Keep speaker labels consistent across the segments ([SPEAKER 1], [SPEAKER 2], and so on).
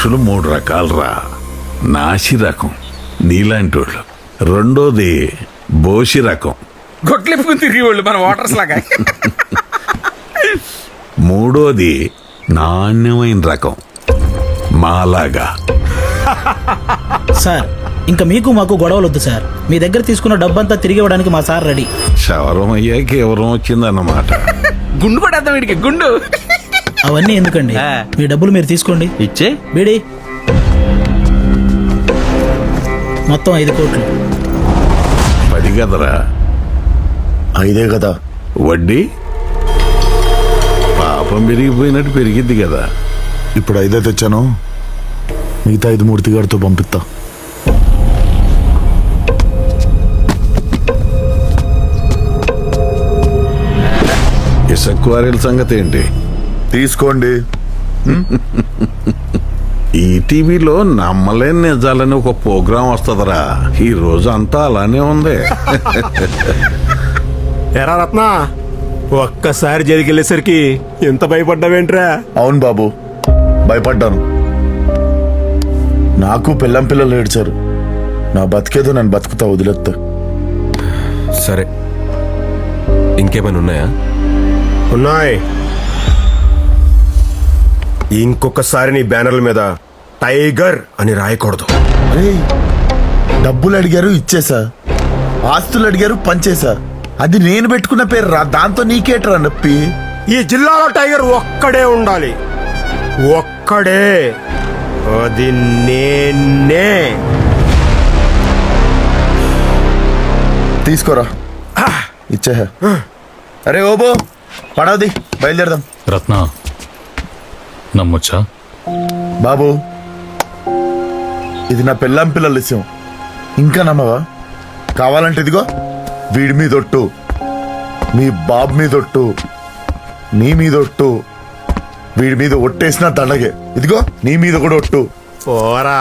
[SPEAKER 1] మనుషులు 3 రకాలరా. నాసి రకం నీలాంటి వాళ్ళు, రెండోది బోసి రకం
[SPEAKER 2] గొట్లెప్పుకుని తిరిగి వాళ్ళు మన వాటర్స్ లాగా,
[SPEAKER 1] మూడోది నాణ్యమైన రకం మాలాగా.
[SPEAKER 3] సార్ ఇంకా మీకు మాకు గొడవలు వద్దు సార్. మీ దగ్గర తీసుకున్న డబ్బంతా తిరిగి ఇవ్వడానికి మా సార్ రెడీ.
[SPEAKER 1] శవరం అయ్యాక ఎవరం వచ్చిందన్నమాట.
[SPEAKER 2] గుండు పడేద్దాం వీడికి గుండు.
[SPEAKER 3] అవన్నీ ఎందుకండి, మీ డబ్బులు మీరు తీసుకోండి.
[SPEAKER 4] ఇచ్చే
[SPEAKER 3] బీడి మొత్తం 5 కోట్లు.
[SPEAKER 1] 10 కదరా,
[SPEAKER 5] 5 కదా.
[SPEAKER 1] వడ్డీ పాపం పెరిగిపోయినట్టు పెరిగిద్ది కదా.
[SPEAKER 5] ఇప్పుడు 5 తెచ్చాను, మిగతా 5 మూర్తి గారితో పంపిస్తా.
[SPEAKER 1] ఇసుక క్వారీల సంగతి ఏంటి?
[SPEAKER 5] తీసుకోండి.
[SPEAKER 1] ఈ టీవీలో నమ్మలేని నిజాలని ఒక ప్రోగ్రాం వస్తుందిరా. ఈ రోజు అంతా అలానే ఉంది.
[SPEAKER 6] ఎరా రత్న, ఒక్కసారి జరిగెళ్ళేసరికి ఎంత భయపడ్డావేంట్రా?
[SPEAKER 5] అవును బాబు, భయపడ్డాను. నాకు పిల్లం పిల్లలు ఏడ్చారు. నా బతికేదో నేను బతుకుతా, వదిలేస్తా.
[SPEAKER 7] సరే, ఇంకేమైనా ఉన్నాయా?
[SPEAKER 6] ఉన్నాయి. ఇంకొకసారి నీ బ్యానర్ల మీద టైగర్ అని రాయకూడదు.
[SPEAKER 5] అరే, డబ్బులు అడిగారు ఇచ్చేసా, ఆస్తులు అడిగారు పంచేసా. అది నేను పెట్టుకున్న పేరు రా, దాంతో నీకేట్రా నొప్పి?
[SPEAKER 6] ఈ జిల్లాలో టైగర్ ఒక్కడే ఉండాలి, ఒక్కడే. అది నేనే.
[SPEAKER 5] తీసుకోరా, ఇచ్చే. అరే ఓబో, పడవది, బయలుదేరదాం.
[SPEAKER 8] రత్న నమ్మొచ్చా?
[SPEAKER 5] బాబు, ఇది నా పిల్లం పిల్లల విషయం, ఇంకా నమ్మవా? కావాలంటే ఇదిగో, వీడి మీదొట్టు, మీ బాబు మీదొట్టు, నీ మీదొట్టు, వీడి మీద ఒట్టేసిన దండగే. ఇదిగో నీ మీద కూడా ఒట్టు.
[SPEAKER 6] ఓరా,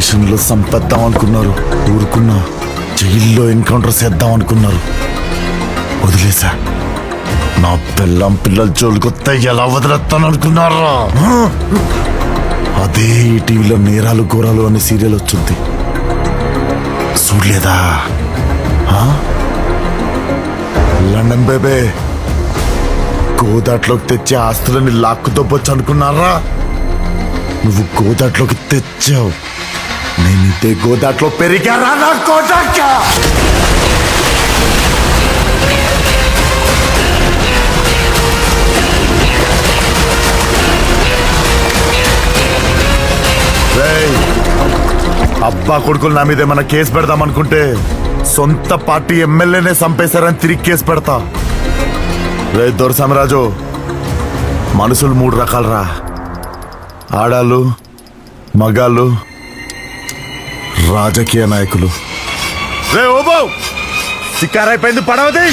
[SPEAKER 5] స్టేషన్లో సంపేద్దాం అనుకున్నారు, ఊరుకున్నా. జైల్లో ఎన్కౌంటర్ చేద్దాం అనుకున్నారు, వదిలేసా. నా పిల్లం పిల్లల జోలికొత్తే ఎలా వదిలేస్తాను అనుకున్నారా? అదే ఈ టీవీలో నేరాలు ఘోరాలు అనే సీరియల్ వచ్చింది, చూడలేదా? లండన్ బేబే గోదాట్లోకి తెచ్చే ఆస్తులని లాక్కుతోపొచ్చు అనుకున్నారా? నువ్వు గోదాట్లోకి తెచ్చావు, నేను ఇదే గోదాట్లో పెరిగారా నా కోదాక? అబ్బా కొడుకులు నా మీద ఏమన్నా కేసు పెడదాం అనుకుంటే సొంత పార్టీ ఎమ్మెల్యేనే చంపేశారని తిరిగి కేసు పెడతా. రే దొరసామరాజు, మనుషులు 3 రకాలరా, ఆడాళ్ళు, మగాళ్ళు, రాజకీయ నాయకులు. రే ఓబో, సిక్కారైపోయింది, పడవది.